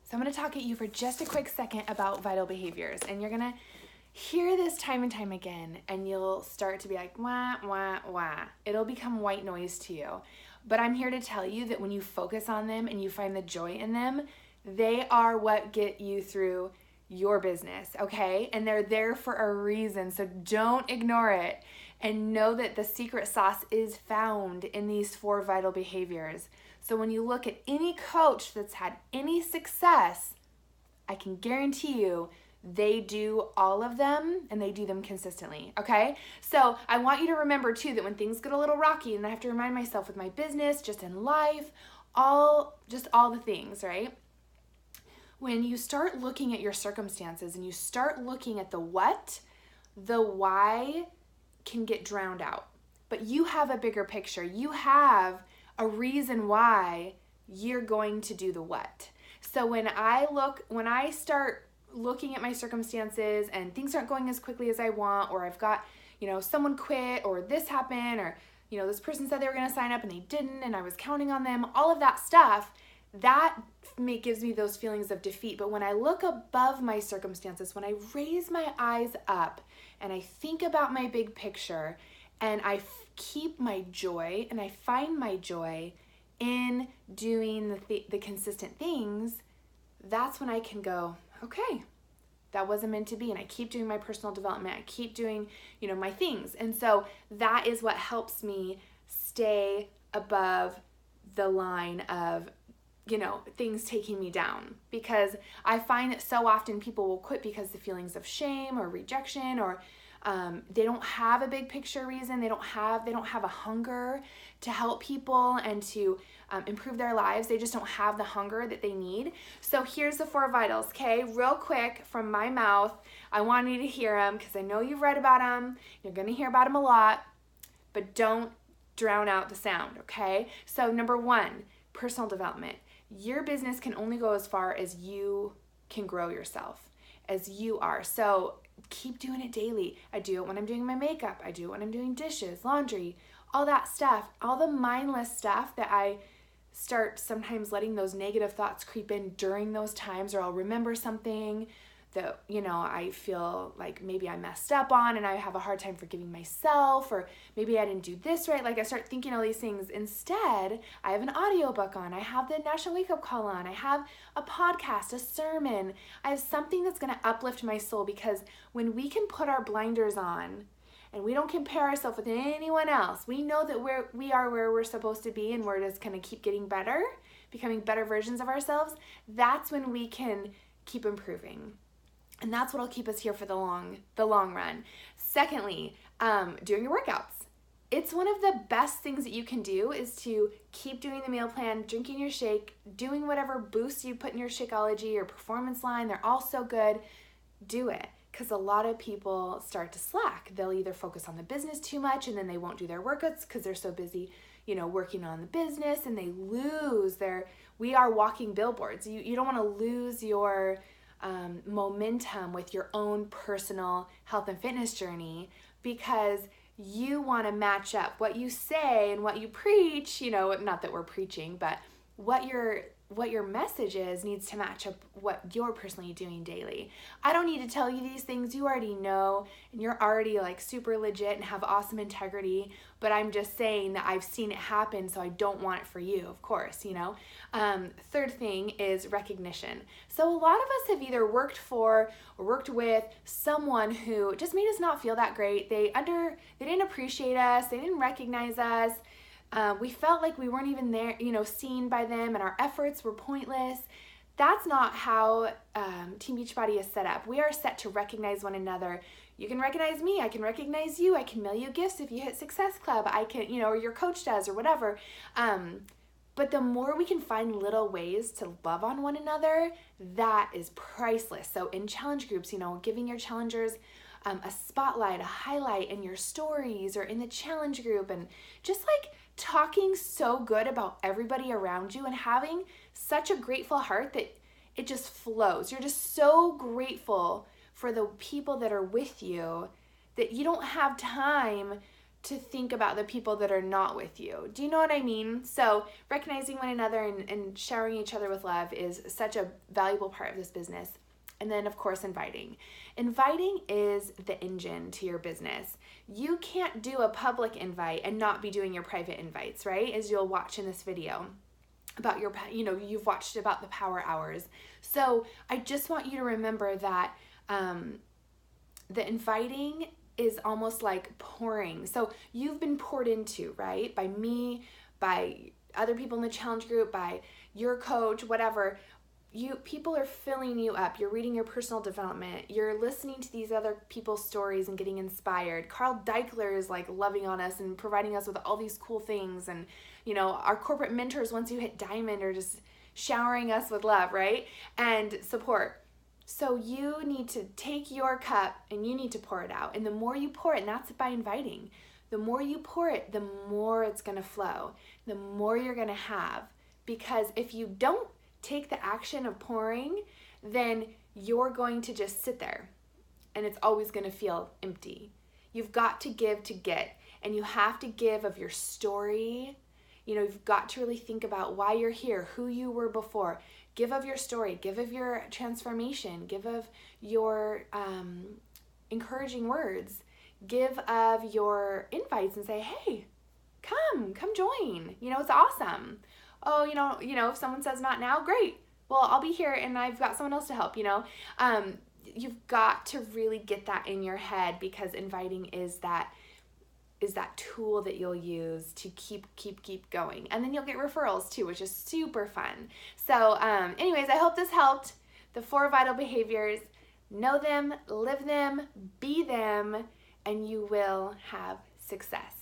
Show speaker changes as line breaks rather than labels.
So I'm going to talk at you for just a quick second about vital behaviors, and you're going to hear this time and time again, and you'll start to be like, wah, wah, wah. It'll become white noise to you. But I'm here to tell you that when you focus on them and you find the joy in them, they are what get you through your business, okay? And they're there for a reason, so don't ignore it. And know that the secret sauce is found in these 4 vital behaviors. So when you look at any coach that's had any success, I can guarantee you they do all of them and they do them consistently, okay? So I want you to remember too that when things get a little rocky, and I have to remind myself with my business, just in life, all the things, right? When you start looking at your circumstances and you start looking at the what, the why can get drowned out. But you have a bigger picture. You have a reason why you're going to do the what. So when I start looking at my circumstances and things aren't going as quickly as I want, or I've got, someone quit, or this happened, or, this person said they were going to sign up and they didn't, and I was counting on them, all of that stuff, that gives me those feelings of defeat. But when I look above my circumstances, when I raise my eyes up and I think about my big picture, and I keep my joy and I find my joy in doing the consistent things, that's when I can go, okay, that wasn't meant to be. And I keep doing my personal development. I keep doing, my things. And so that is what helps me stay above the line of, things taking me down. Because I find that so often people will quit because the feelings of shame or rejection, or they don't have a big picture reason. They don't have a hunger to help people and to improve their lives. They just don't have the hunger that they need. So here's the 4 vitals, okay? Real quick from my mouth. I want you to hear them because I know you've read about them. You're going to hear about them a lot, but don't drown out the sound, okay? So number 1, personal development. Your business can only go as far as you can grow yourself, as you are. So keep doing it daily. I do it when I'm doing my makeup. I do it when I'm doing dishes, laundry, all that stuff, all the mindless stuff that I start sometimes letting those negative thoughts creep in during those times, or I'll remember something that, I feel like maybe I messed up on and I have a hard time forgiving myself, or maybe I didn't do this right. Like I start thinking all these things. Instead, I have an audiobook on. I have the National Wake Up Call on. I have a podcast, a sermon. I have something that's going to uplift my soul, because when we can put our blinders on and we don't compare ourselves with anyone else, we know that we are where we're supposed to be, and we're just going to keep getting better, becoming better versions of ourselves. That's when we can keep improving. And that's what'll keep us here for the long run. Secondly, doing your workouts. It's one of the best things that you can do is to keep doing the meal plan, drinking your shake, doing whatever boosts you put in your Shakeology or Performance line. They're all so good. Do it. Because a lot of people start to slack. They'll either focus on the business too much and then they won't do their workouts because they're so busy, working on the business, and they lose we are walking billboards. You don't want to lose your momentum with your own personal health and fitness journey, because you want to match up what you say and what you preach, not that we're preaching, but what your message is needs to match up what you're personally doing daily. I don't need to tell you these things. You already know, and you're already like super legit and have awesome integrity, but I'm just saying that I've seen it happen, so I don't want it for you, of course, Third thing is recognition. So a lot of us have either worked for or worked with someone who just made us not feel that great. They didn't appreciate us. They didn't recognize us. We felt like we weren't even there, seen by them, and our efforts were pointless. That's not how Team Beachbody is set up. We are set to recognize one another. You can recognize me. I can recognize you. I can mail you gifts if you hit Success Club. I can, or your coach does, or whatever. But the more we can find little ways to love on one another, that is priceless. So in challenge groups, giving your challengers a spotlight, a highlight in your stories or in the challenge group, and just like talking so good about everybody around you and having such a grateful heart that it just flows. You're just so grateful for the people that are with you that you don't have time to think about the people that are not with you. Do you know what I mean? So recognizing one another and showering each other with love is such a valuable part of this business. And then, of course, inviting. Inviting is the engine to your business. You can't do a public invite and not be doing your private invites, right? As you'll watch in this video about your, you've watched about the power hours. So I just want you to remember that the inviting is almost like pouring. So you've been poured into, right? By me, by other people in the challenge group, by your coach, whatever. People are filling you up. You're reading your personal development. You're listening to these other people's stories and getting inspired. Carl Deichler is like loving on us and providing us with all these cool things. And, our corporate mentors, once you hit diamond, are just showering us with love, right? And support. So you need to take your cup and you need to pour it out. And the more you pour it, and that's by inviting, the more you pour it, the more it's going to flow, the more you're going to have. Because if you don't take the action of pouring, then you're going to just sit there and it's always going to feel empty. You've got to give to get, and you have to give of your story. You've got to really think about why you're here, who you were before. Give of your story, give of your transformation, give of your encouraging words, give of your invites and say, hey, come join. It's awesome. Oh, if someone says not now, great. Well, I'll be here and I've got someone else to help, You've got to really get that in your head, because inviting is that tool that you'll use to keep going. And then you'll get referrals too, which is super fun. So anyways, I hope this helped. The 4 vital behaviors, know them, live them, be them, and you will have success.